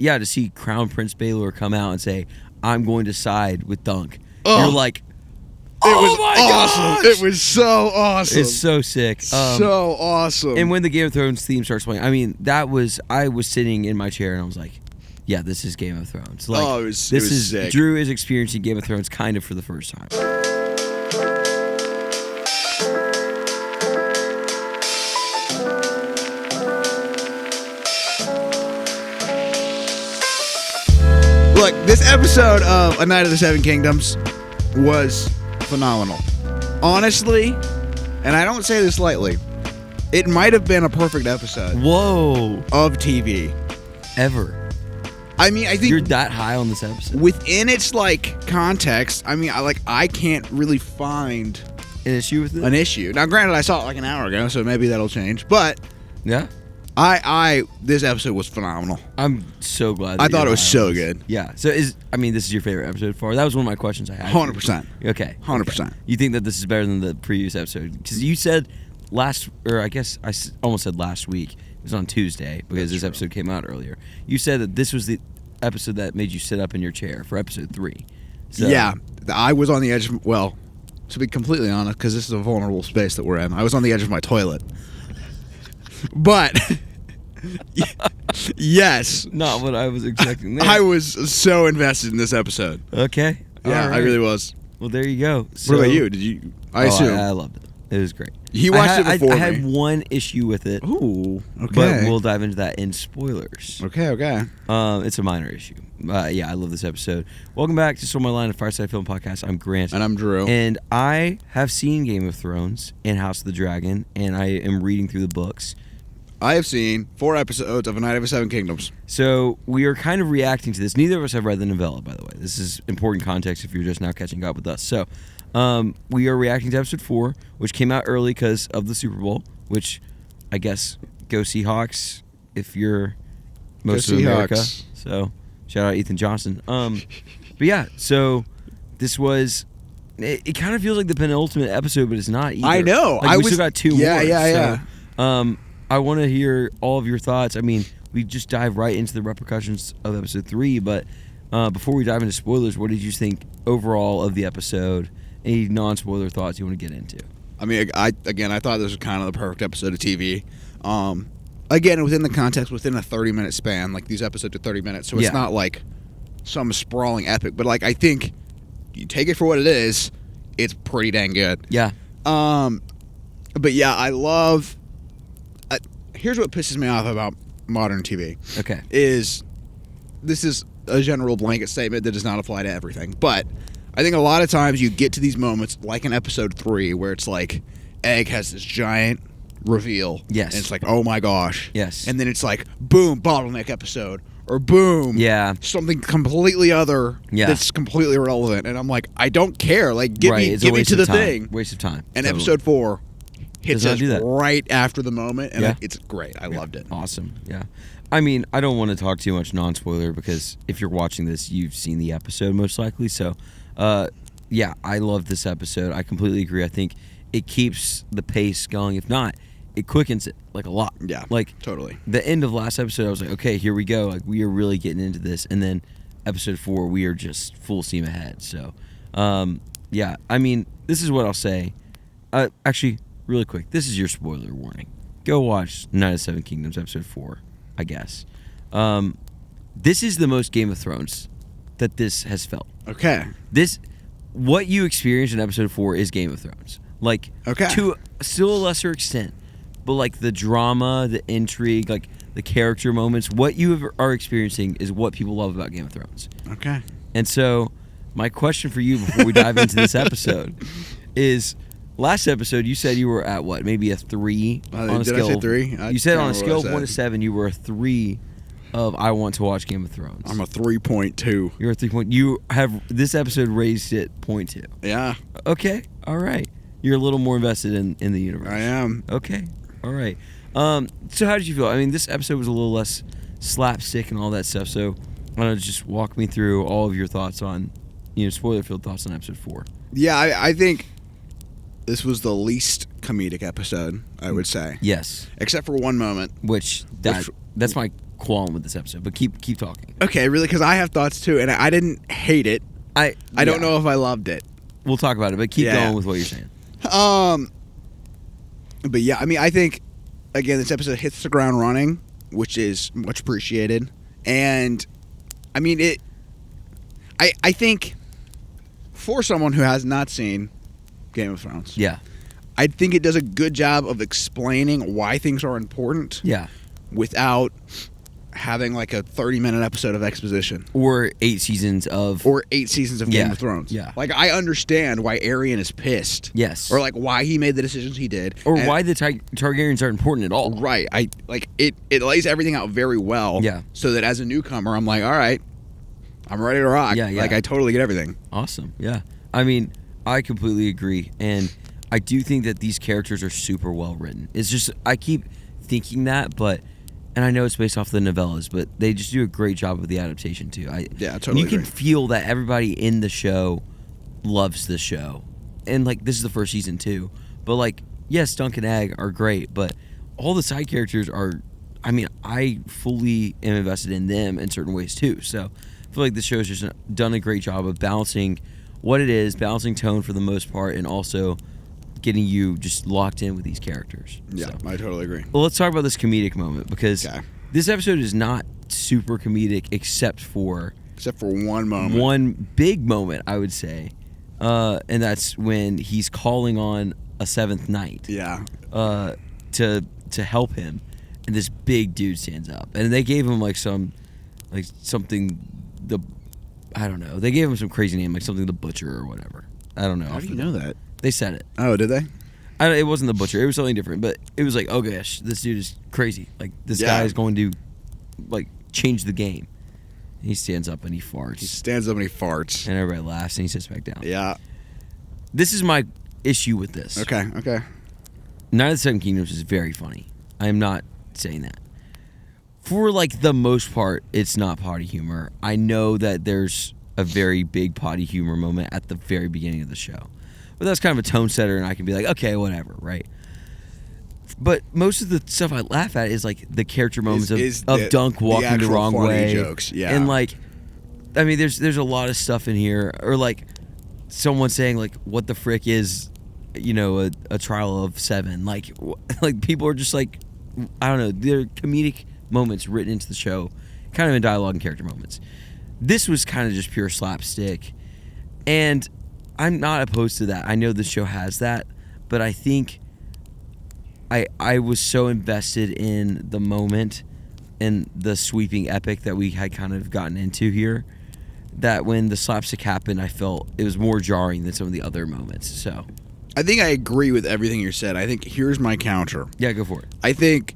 to see Crown Prince Baelor come out and say, I'm going to side with Dunk. You're like, It was my awesome. gosh! It was so awesome. It's so sick. So awesome. And when the Game of Thrones theme starts playing, I mean, I was sitting in my chair and I was like, yeah, this is Game of Thrones. Like, it was sick. Drew is experiencing Game of Thrones kind of for the first time. Look, this episode of A Night of the Seven Kingdoms was phenomenal. Honestly, and I don't say this lightly, it might have been a perfect episode Whoa. of TV. Ever. I mean, I think You're that high on this episode. within its like context, I mean, I can't really find An issue with it? an issue. Now, granted, I saw it like an hour ago, so maybe that'll change. But Yeah. this episode was phenomenal. I'm so glad. I thought it was so good. Yeah. So this is your favorite episode far? That was one of my questions I had. 100%. Okay. 100%. You think that this is better than the previous episode? Because you said almost said last week. It was on Tuesday because this episode came out earlier. You said that this was the episode that made you sit up in your chair for episode 3. So, Yeah, I was on the edge of, well, to be completely honest, because this is a vulnerable space that we're in, I was on the edge of my toilet. But, yes. Not what I was expecting there. I was so invested in this episode. Okay. Yeah, All right. I really was. Well, there you go. What about you? Did you? I assume. I loved it. It was great. He watched it before I me. had one issue with it. Ooh, okay. But we'll dive into that in spoilers. Okay. It's a minor issue. Yeah, I love this episode. Welcome back to Stole My Line, a Fireside Film Podcast. I'm Grant. And I'm Drew. And I have seen Game of Thrones and House of the Dragon, and I am reading through the books. I have seen 4 episodes of A Night of the Seven Kingdoms. So we are kind of reacting to this. Neither of us have read the novella, by the way. This is important context if you're just now catching up with us. So we are reacting to episode 4, which came out early because of the Super Bowl, which I guess go Seahawks if you're most of America. So shout out Ethan Johnson. But yeah, so this was... It kind of feels like the penultimate episode, but it's not either. I know. Like, we still got 2 more. Yeah. So, I want to hear all of your thoughts. I mean, we just dive right into the repercussions of episode 3, but before we dive into spoilers, what did you think overall of the episode? Any non-spoiler thoughts you want to get into? I mean, I thought this was kind of the perfect episode of TV. Again, within the context, within a 30-minute span, like these episodes are 30 minutes, so it's not like some sprawling epic. But like, I think you take it for what it is, it's pretty dang good. Yeah. But yeah, I love. Here's what pisses me off about modern TV. Okay. This is a general blanket statement that does not apply to everything, but I think a lot of times you get to these moments, like in episode 3, where it's like Egg has this giant reveal. Yes. And it's like, oh my gosh. Yes. And then it's like, boom, bottleneck episode. Or boom. Yeah. Something completely other that's completely irrelevant. And I'm like, I don't care. Like, give me to the thing. Waste of time. And episode 4 hits us that. right after the moment. And Yeah. it's great. I loved it. Awesome. Yeah. I mean, I don't want to talk too much non-spoiler because if you're watching this, you've seen the episode most likely. So, yeah, I love this episode. I completely agree. I think it keeps the pace going. If not, it quickens it like a lot. Yeah, like totally. The end of last episode, I was like, okay, here we go. Like we are really getting into this. And then episode 4, we are just full steam ahead. So, yeah, I mean, this is what I'll say. Actually, really quick, this is your spoiler warning. Go watch Night of the Seven Kingdoms episode 4, I guess. This is the most Game of Thrones that this has felt. Okay. What you experienced in episode 4 is Game of Thrones. Like, to still a lesser extent. But, like, the drama, the intrigue, like, the character moments, what you are experiencing is what people love about Game of Thrones. Okay. And so, my question for you before we dive into this episode is, last episode, you said you were at what? Maybe a 3 on a scale. Did I say 3? You said on a scale of 1 to 7, you were a 3 of I want to watch Game of Thrones. I'm a 3.2. You're a 3 point. You have this episode raised it 0.2. Yeah. Okay. All right. You're a little more invested in the universe. I am. Okay. All right. So how did you feel? I mean, this episode was a little less slapstick and all that stuff. So why don't you just walk me through all of your thoughts on, spoiler-filled thoughts on episode 4? Yeah, I think this was the least comedic episode, I would say. Yes. Except for one moment. That's my qualm with this episode, but keep talking. Okay, really, because I have thoughts too, and I didn't hate it. I don't know if I loved it. We'll talk about it, but keep going with what you're saying. But yeah, I mean, I think again this episode hits the ground running, which is much appreciated, and I mean it. I think for someone who has not seen Game of Thrones, Yeah. I think it does a good job of explaining why things are important. Yeah. Without having like a 30-minute episode of exposition. Or 8 seasons of Game of Thrones. Yeah. Like, I understand why Aerion is pissed. Yes. Or like why he made the decisions he did. Or why the Targaryens aren't important at all. Right. It lays everything out very well. Yeah. So that as a newcomer, I'm like, all right, I'm ready to rock. Yeah. Like, I totally get everything. Awesome. Yeah. I mean, I completely agree. And I do think that these characters are super well written. It's just, I keep thinking that, but, and I know it's based off the novellas, but they just do a great job with the adaptation too. Yeah, totally. You can feel that everybody in the show loves the show. And like, this is the first season too. But like, yes, Dunk and Egg are great, but all the side characters are, I mean, I fully am invested in them in certain ways too. So I feel like the show's just done a great job of balancing what it is, balancing tone for the most part, and also getting you just locked in with these characters. Yeah, So. I totally agree. Well, let's talk about this comedic moment, because this episode is not super comedic except for one moment. One big moment, I would say. And that's when he's calling on a seventh knight. Yeah. To help him. And this big dude stands up. And they gave him something, I don't know. They gave him some crazy name, like something the Butcher or whatever. I don't know. How do you know that? They said it. Oh, did they? It wasn't the Butcher. It was something different. But it was like, oh gosh, this dude is crazy. Like, this guy is going to, like, change the game. And he stands up and he farts. He stands up and he farts. And everybody laughs and he sits back down. Yeah. This is my issue with this. Okay. Night of the Seven Kingdoms is very funny. I am not saying that. For, like, the most part, it's not potty humor. I know that there's a very big potty humor moment at the very beginning of the show. But that's kind of a tone setter, and I can be like, okay, whatever, right? But most of the stuff I laugh at is, like, the character moments of Dunk walking the wrong way. Jokes, yeah. And, like, I mean, there's a lot of stuff in here. Or, like, someone saying, like, what the frick is, you know, a trial of 7. Like people are just, like, I don't know, they're comedic moments written into the show, kind of in dialogue and character moments. This was kind of just pure slapstick, and I'm not opposed to that. I know the show has that, but I think I was so invested in the moment and the sweeping epic that we had kind of gotten into here that when the slapstick happened, I felt it was more jarring than some of the other moments. So I think I agree with everything you said. I think here's my counter. Yeah, go for it. I think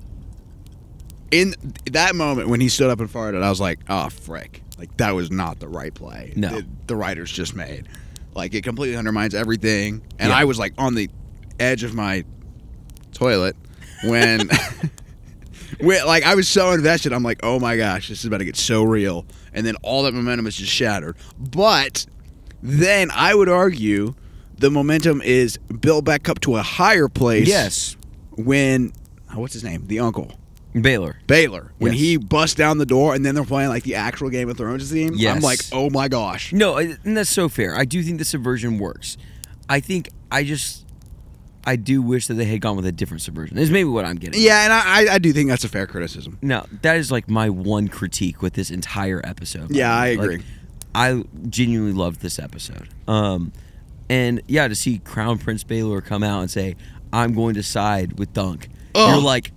in that moment when he stood up and farted, I was like, oh, frick. Like, that was not the right play. No. The writers just made. Like, it completely undermines everything. And I was, like, on the edge of my toilet when, like, I was so invested. I'm like, oh, my gosh, this is about to get so real. And then all that momentum is just shattered. But then I would argue the momentum is built back up to a higher place. Yes. When, what's his name? The uncle. Baylor. When he busts down the door and then they're playing like the actual Game of Thrones theme, I'm like, oh my gosh. No, and that's so fair. I do think the subversion works. I think I do wish that they had gone with a different subversion. Is maybe what I'm getting. Yeah, and I do think that's a fair criticism. No, that is like my one critique with this entire episode. Yeah, I agree. Like, I genuinely loved this episode. And yeah, to see Crown Prince Baylor come out and say, I'm going to side with Dunk. You're like,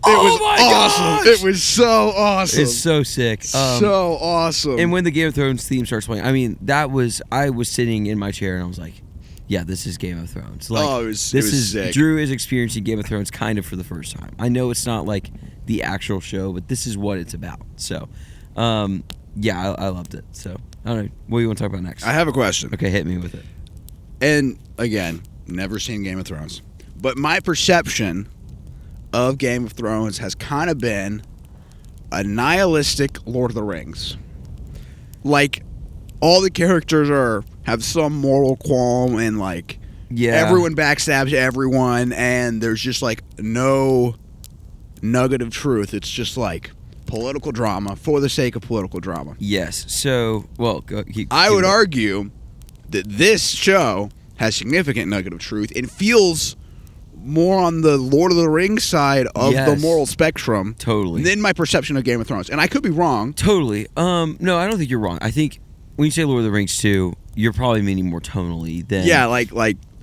it was awesome. It was so awesome. It's so sick. So awesome. And when the Game of Thrones theme starts playing, I mean, I was sitting in my chair and I was like, yeah, this is Game of Thrones. Like, it was sick. Drew is experiencing Game of Thrones kind of for the first time. I know it's not like the actual show, but this is what it's about. So, yeah, I loved it. So, I don't know. What do you want to talk about next? I have a question. Okay, hit me with it. And again, never seen Game of Thrones. But my perception of Game of Thrones has kind of been a nihilistic Lord of the Rings. Like, all the characters have some moral qualm and, like, everyone backstabs everyone and there's just, like, no nugget of truth. It's just, like, political drama for the sake of political drama. Yes. So, well, I would argue that this show has significant nugget of truth and feels more on the Lord of the Rings side of the moral spectrum. Totally. Than my perception of Game of Thrones. And I could be wrong. Totally. No, I don't think you're wrong. I think when you say Lord of the Rings too, you're probably meaning more tonally than... Yeah, like...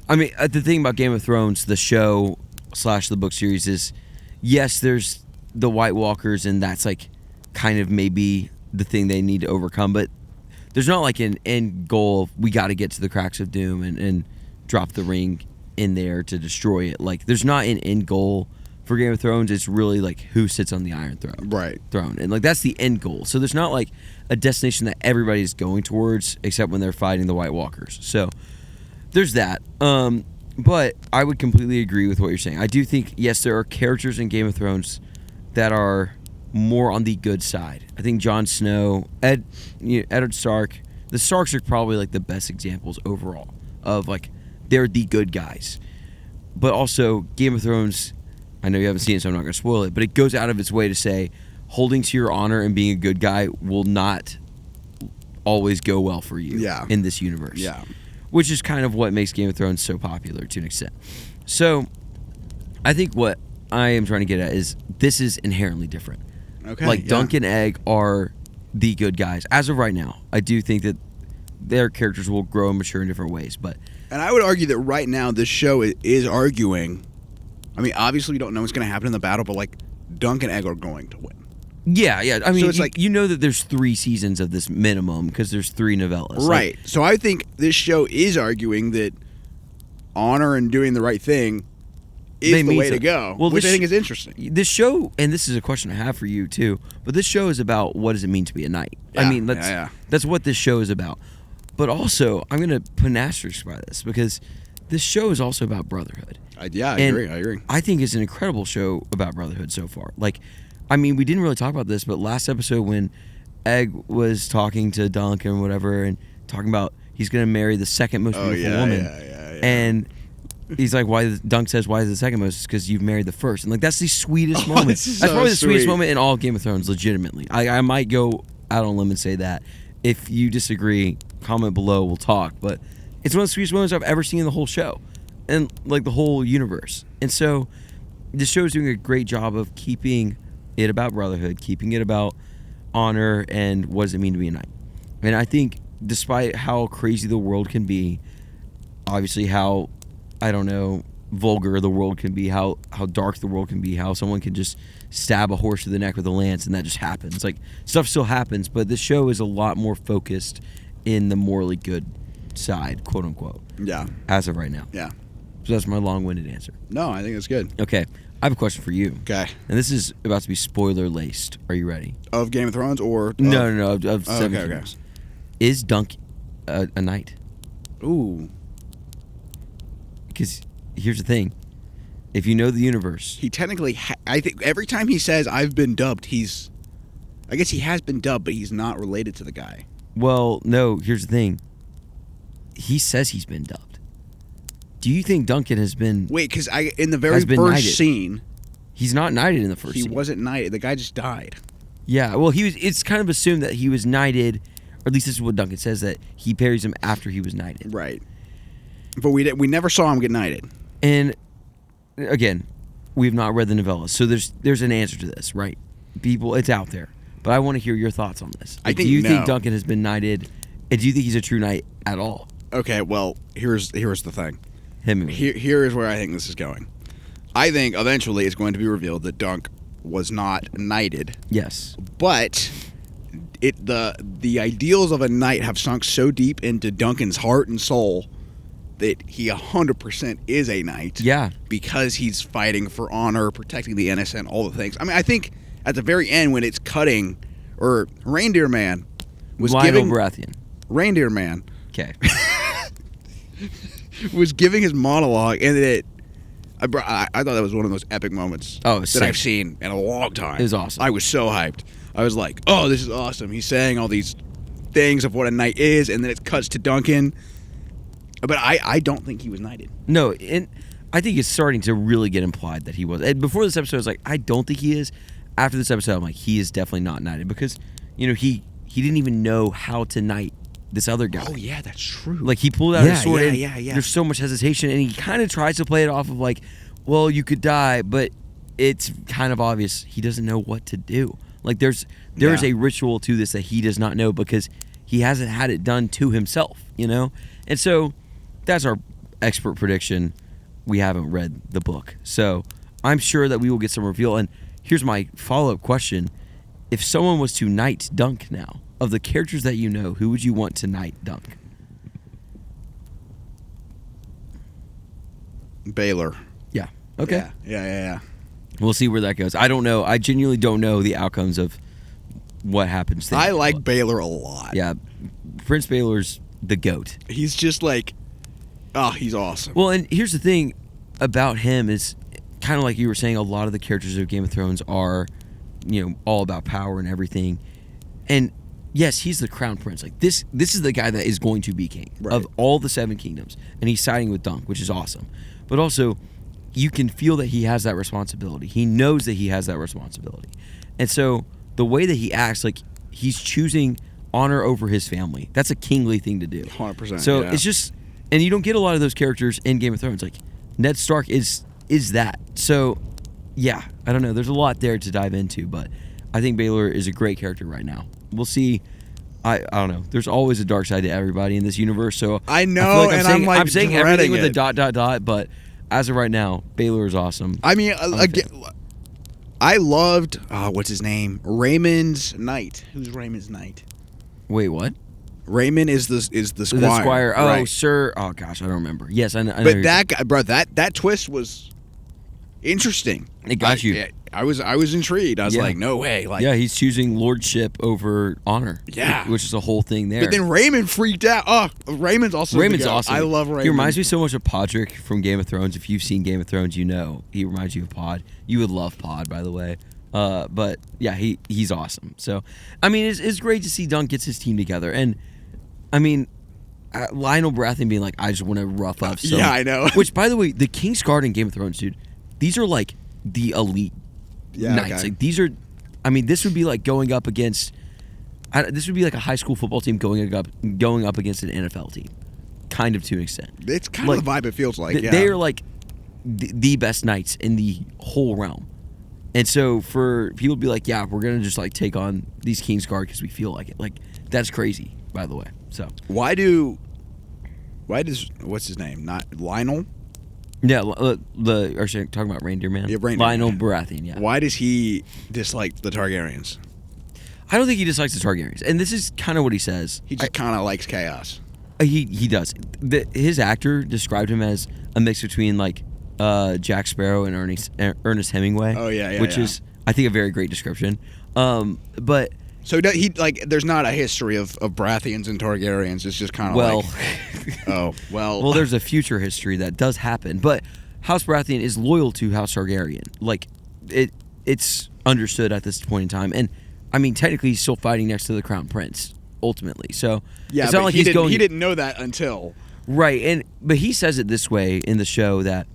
I mean, the thing about Game of Thrones, the show / the book series is, yes, there's the White Walkers, and that's like kind of maybe the thing they need to overcome, but there's not like an end goal of we got to get to the cracks of doom and drop the ring in there to destroy it. Like, there's not an end goal for Game of Thrones. It's really like who sits on the Iron Throne. And like that's the end goal. So there's not like a destination that everybody's going towards except when they're fighting the White Walkers. So there's that. But I would completely agree with what you're saying. I do think, yes, there are characters in Game of Thrones that are more on the good side. I think Jon Snow, Eddard Stark, the Starks are probably like the best examples overall of like they're the good guys. But also Game of Thrones, I know you haven't seen it, so I'm not going to spoil it, but it goes out of its way to say holding to your honor and being a good guy will not always go well for you in this universe. Yeah. Which is kind of what makes Game of Thrones so popular to an extent. So I think what I am trying to get at is this is inherently different. Okay. Like Dunk and Egg are the good guys. As of right now, I do think that their characters will grow and mature in different ways. And I would argue that right now this show is arguing, I mean, obviously we don't know what's going to happen in the battle, but like Dunk and Egg are going to win. Yeah. I mean, so it's like, you know that there's 3 seasons of this minimum because there's 3 novellas. Right. So I think this show is arguing that honor and doing the right thing is the way to go, which I think is interesting. This show, and this is a question I have for you too, but this show is about what does it mean to be a knight. I mean, that's what this show is about. But also, I'm going to put an asterisk by this because this show is also about brotherhood. I agree. I think it's an incredible show about brotherhood so far. Like, I mean, we didn't really talk about this, but last episode when Egg was talking to Dunk and whatever and talking about he's going to marry the second most beautiful woman. And he's like, Dunk says, why is the second most? It's because you've married the first. And like, that's the sweetest moment. That's probably the sweetest moment in all of Game of Thrones, legitimately. I might go out on a limb and say that. If you disagree, comment below, we'll talk. But it's one of the sweetest moments I've ever seen in the whole show. And like the whole universe. And so this show is doing a great job of keeping it about brotherhood, keeping it about honor and what does it mean to be a knight. And I think despite how crazy the world can be, obviously how, I don't know, vulgar the world can be, how dark the world can be, how someone can just stab a horse to the neck with a lance and that just happens. Like, stuff still happens, but this show is a lot more focused in the morally good side, quote unquote. Yeah. As of right now. Yeah. So that's my long-winded answer. No, I think that's good. Okay. I have a question for you. Okay. And this is about to be spoiler-laced. Are you ready? Of Game of Thrones or... No. Of Seven Kingdoms. Is Dunk a knight? Ooh. Because here's the thing. If you know the universe... He technically... I think every time he says, I've been dubbed, he's... I guess he has been dubbed, but he's not related to the guy. Well, no. Here's the thing. He says he's been dubbed. Do you think Duncan has been... Wait, because in the very first scene... He's not knighted in the first scene. He wasn't knighted. The guy just died. Yeah, well, it's kind of assumed that he was knighted, or at least this is what Duncan says, that he buries him after he was knighted. Right. But we never saw him get knighted. And, again, we've not read the novella, so there's an answer to this, right? People, it's out there. But I want to hear your thoughts on this. Like, do you think Duncan has been knighted, and do you think he's a true knight at all? Okay, well, here's the thing. Here is where I think this is going. I think eventually it's going to be revealed that Dunk was not knighted. Yes. But the ideals of a knight have sunk so deep into Duncan's heart and soul that he 100% is a knight. Yeah. Because he's fighting for honor, protecting the innocent, all the things. I mean, I think at the very end when it's cutting, or Reindeer Man was giving... Baratheon. Reindeer Man. Okay. was giving his monologue, and I thought that was one of those epic moments that I've seen in a long time. It was awesome. I was so hyped. I was like, oh, this is awesome. He's saying all these things of what a knight is, and then it cuts to Duncan. But I don't think he was knighted. No, and I think it's starting to really get implied that he was. And before this episode, I was like, I don't think he is. after this episode, I'm like, he is definitely not knighted because, you know, he didn't even know how to knight this other guy. Oh yeah, that's true. Like he pulled out his sword. Yeah. There's so much hesitation, and he kind of tries to play it off of like, well, you could die, but it's kind of obvious he doesn't know what to do. Like there is a ritual to this that he does not know because he hasn't had it done to himself, you know? And so that's our expert prediction. We haven't read the book. So I'm sure that we will get some reveal. And here's my follow-up question. If someone was to knight Dunk now, of the characters that you know, who would you want to knight Dunk? Baylor. Yeah. Okay. Yeah. We'll see where that goes. I don't know. I genuinely don't know the outcomes of what happens there. I like Baylor a lot. Yeah. Prince Baylor's the GOAT. He's just like, oh, he's awesome. Well, and here's the thing about him is kind of like you were saying, a lot of the characters of Game of Thrones are, you know, all about power and everything. And yes, he's the crown prince. Like this is the guy that is going to be king of all the 7 kingdoms. And he's siding with Dunk, which is awesome. But also, you can feel that he has that responsibility. He knows that he has that responsibility. And so the way that he acts, like he's choosing honor over his family. That's a kingly thing to do. 100%. So it's just, and you don't get a lot of those characters in Game of Thrones. Like Ned Stark is that. So yeah, I don't know. There's a lot there to dive into, but I think Baylor is a great character right now. We'll see. I don't know. There's always a dark side to everybody in this universe. So I know, I'm saying everything with it. a ... But as of right now, Baylor is awesome. I mean, again, I loved what's his name? Raymond's knight. Who's Raymond's knight? Wait, what? Raymond is the squire. The squire. Oh, right. sir. Oh gosh, I don't remember. Yes, I know. But that guy, bro, that twist was interesting. It got you. I was intrigued. I was like, no way. Like, yeah, he's choosing lordship over honor. Yeah, which is a whole thing there. But then Raymond freaked out. Oh, Raymond's awesome. I love Raymond. He reminds me so much of Podrick from Game of Thrones. If you've seen Game of Thrones, you know he reminds you of Pod. You would love Pod, by the way. But yeah, he's awesome. So, I mean, it's great to see Dunk gets his team together. And I mean, Lionel Baratheon being like, I just want to rough up. So, yeah, I know. Which, by the way, the King's Guard in Game of Thrones, dude, these are like the elite knights. Okay. Like these are, I mean, this would be like going up against. This would be like a high school football team going up against an NFL team, kind of to an extent. It's kind of the vibe it feels like. They are like the best knights in the whole realm. And so for people to be like, yeah, we're going to just like take on these King's Guard because we feel like it. Like, that's crazy, by the way. So why does, what's his name? Not Lionel? Yeah, talking about Reindeer Man? Yeah, Lionel Baratheon, yeah. Why does he dislike the Targaryens? I don't think he dislikes the Targaryens. And this is kind of what he says. He just kind of likes chaos. He does. His actor described him as a mix between like Jack Sparrow and Ernest Hemingway. Oh yeah, which is, I think, a very great description. But so he like, there's not a history of Baratheons and Targaryens. It's just kind of well, there's a future history that does happen. But House Baratheon is loyal to House Targaryen. Like it's understood at this point in time. And I mean, technically, he's still fighting next to the Crown Prince ultimately. So yeah, it's not like he didn't know that until right. But he says it this way in the show that.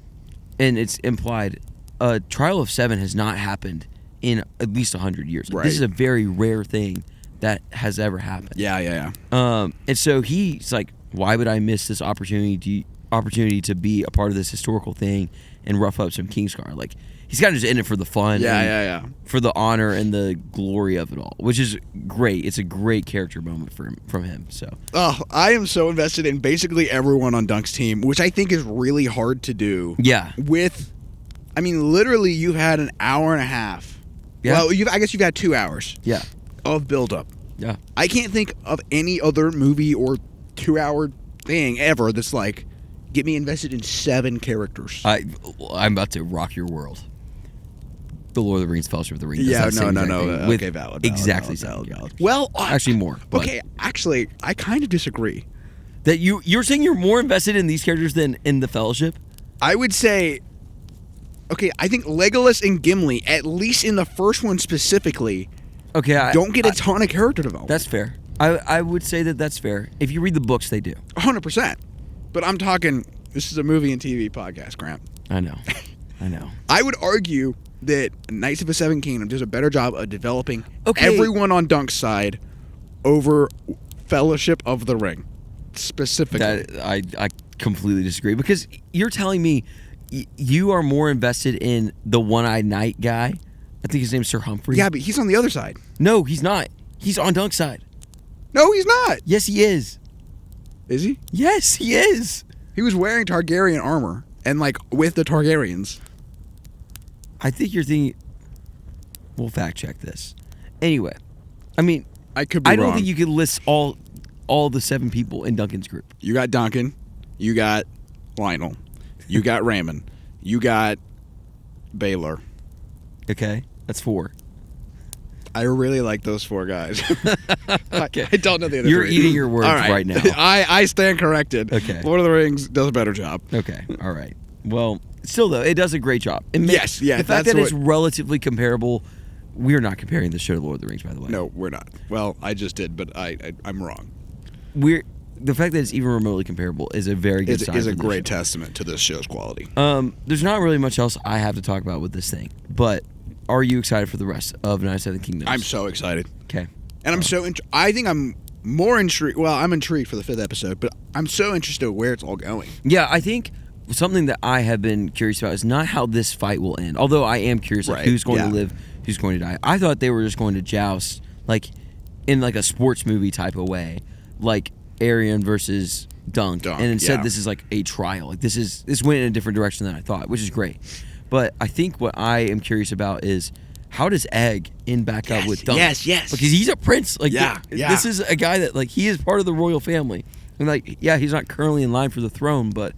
And it's implied, a trial of 7 has not happened in at least 100 years. Like, this is a very rare thing that has ever happened. Yeah. And so he's like, why would I miss this opportunity to be a part of this historical thing and rough up some Kingsguard? Like, he's kind of just in it for the fun. Yeah. For the honor and the glory of it all, which is great. It's a great character moment from him. So. Oh, I am so invested in basically everyone on Dunk's team, which I think is really hard to do. Yeah. Literally, you've had an hour and a half. Yeah. Well, I guess you've had 2 hours. Yeah. Of buildup. Yeah. I can't think of any other movie or 2-hour thing ever that's like, get me invested in 7 characters. I'm about to rock your world. The Lord of the Rings, Fellowship of the Ring. Yeah, no. With Okay, valid. Exactly valid. valid. Well, actually more. Okay, actually, I kind of disagree. That you're saying you're more invested in these characters than in the Fellowship? I would say, okay, I think Legolas and Gimli, at least in the first one specifically, don't get a ton of character development. That's fair. I would say that's fair. If you read the books, they do. 100%. But I'm talking, this is a movie and TV podcast, Grant. I know. I would argue that Knights of the Seven Kingdoms does a better job of developing Okay. everyone on Dunk's side over Fellowship of the Ring, specifically. That I completely disagree, because you're telling me you are more invested in the one-eyed knight guy. I think his name's Sir Humphrey. Yeah, but he's on the other side. No, he's not. He's on Dunk's side. No, he's not. Yes, he is. Is he? Yes, he is. He was wearing Targaryen armor and like with the Targaryens. I think you're thinking. We'll fact check this. Anyway, I mean, I could be I don't wrong. think you could list all the 7 people in Duncan's group. You got Duncan, you got Lionel, you got Raymond, you got Baylor. Okay, that's 4. I really like those 4 guys. Okay. I don't know the other You're 3. eating your words All right now. I stand corrected. Okay. Lord of the Rings does a better job. Okay, all right. Well, still though, it does a great job. Yes, the fact that's that it's what- relatively comparable. We're not comparing this show to Lord of the Rings, by the way. No, we're not. Well, I just did, but I'm wrong. The fact that it's even remotely comparable is a very good sign. Is a for this great show. testament to this show's quality. There's not really much else I have to talk about with this thing, but are you excited for the rest of Knights of the Kingdoms? I'm so excited. Okay. And I'm so I think I'm more intrigued. Well, I'm intrigued for the 5th episode, but I'm so interested in where it's all going. Yeah, I think something that I have been curious about is not how this fight will end. Although I am curious, like, Right, who's going yeah. to live, who's going to die. I thought they were just going to joust, like, in like a sports movie type of way, like Arion versus Dunk. And instead, yeah. this is like a trial. Like this went in a different direction than I thought, which is great. But I think what I am curious about is, how does Egg end back up with Dunk? Yes. Because he's a prince. Like, Yeah. this is a guy that, like, he is part of the royal family. And, like, yeah, he's not currently in line for the throne, but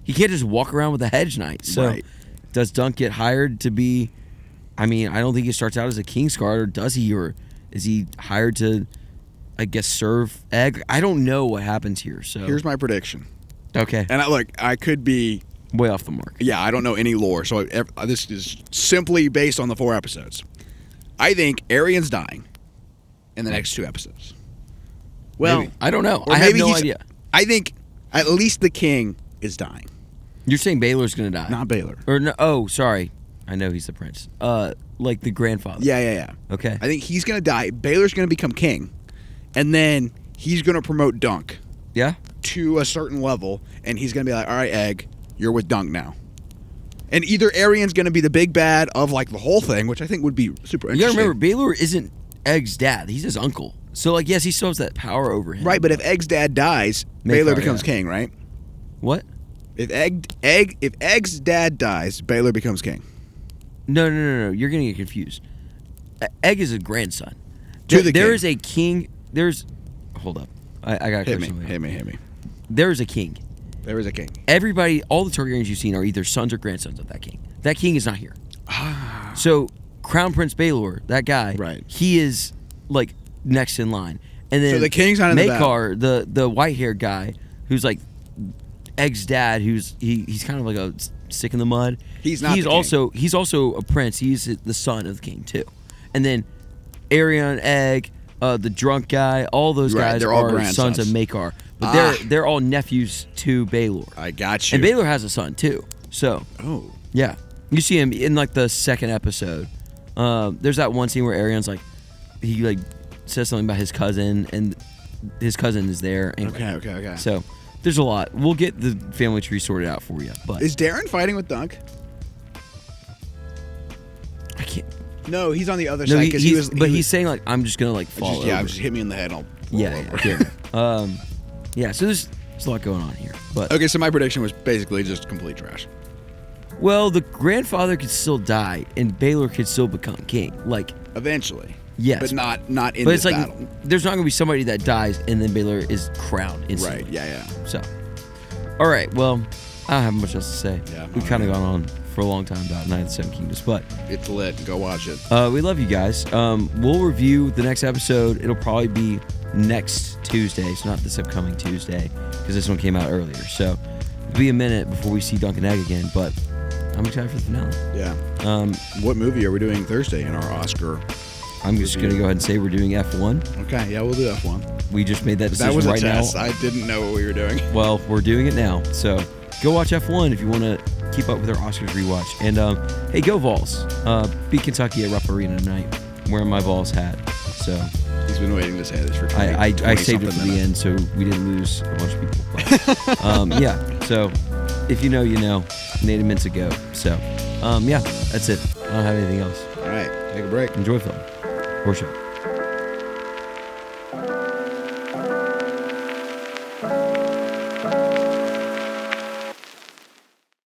he can't just walk around with a hedge knight. So, Right. does Dunk get hired to be? I mean, I don't think he starts out as a Kingsguard, or does he? Or is he hired to, I guess, serve Egg? I don't know what happens here. So Here's my prediction. okay, And I could be. way off the mark. Yeah, I don't know any lore, so this is simply based on the 4 episodes. I think Arion's dying in the next 2 episodes. Well, Maybe. I don't know. or I have maybe no he's- idea. I think at least the king is dying, You're saying Baylor's gonna die? not Baylor. Or no? Oh, sorry. I know he's the prince. Like the grandfather. Yeah. Okay. I think he's gonna die. Baylor's gonna become king, and then he's gonna promote Dunk Yeah. to a certain level, and he's gonna be like, "All right, Egg, you're with Dunk now." And either Arion's gonna be the big bad of like the whole thing, which I think would be super interesting. You gotta remember, Baylor isn't Egg's dad. He's his uncle. So, like, yes, he still has that power over him. Right, but if Egg's dad dies, Baylor becomes king, right? What? If Egg's dad dies, Baylor becomes king. No. You're gonna get confused. Egg is a grandson. To the There king. is a king. Hold up. I got a Hit me, question. hit me. There is a king. There is a king. Everybody, all the Targaryens you've seen are either sons or grandsons of that king. That king is not here. So, Crown Prince Baelor, that guy, Right. he is, like, next in line. And then So the king's not in the Maekar, the white-haired guy, who's, like, Egg's dad, he's kind of like a stick in the mud. He's not the king. He's also a prince. He's the son of the king, too. And then Arion, Egg, the drunk guy, all those Right, guys they're all are grandsons. sons of Maekar. But they're all nephews to Baelor. I got you. And Baelor has a son too. So Oh. yeah, you see him in like the 2nd episode. There's that one scene where Arion's like, he like says something about his cousin, and his cousin is there. Anyway, Okay. So there's a lot. We'll get the family tree sorted out for you, but Is Darren fighting with Dunk? I can't. No, he's on the other No, side because he's saying like, I'm just gonna like fall over. just hit me in the head. And I'll fall Yeah. over. Yeah. So there's a lot going on here, but Okay, so my prediction was basically just complete trash. well, the grandfather could still die, and Baelor could still become king. Like. Eventually. Yes. But not in But this it's like battle. there's not gonna be somebody that dies and then Baelor is crowned instantly. Right, yeah. So, all right. Well, I don't have much else to say. Yeah, We've kind of gone on for a long time about Knights of the Seven Kingdoms, but It's lit. Go watch it. we love you guys. We'll review the next episode. It'll probably be next Tuesday, so not this upcoming Tuesday, because this one came out earlier. So it'll be a minute before we see Dunk and Egg again, but I'm excited for the finale. Yeah. What movie are we doing Thursday in our Oscar? I'm just gonna go ahead and say we're doing F1. Okay, yeah, we'll do F1. We just made that decision That was a right test. now. I didn't know what we were doing. Well, we're doing it now. So go watch F1 if you want to keep up with our Oscars rewatch. And hey, go Vols! Beat Kentucky at Rupp Arena tonight. I'm wearing my Vols hat. So he's been waiting to say this for 20, I saved it for the end, so we didn't lose a bunch of people. But, yeah. So if you know, you know. Native Mint's a go. So yeah, that's it. I don't have anything else. All right, take a break. Enjoy film or show.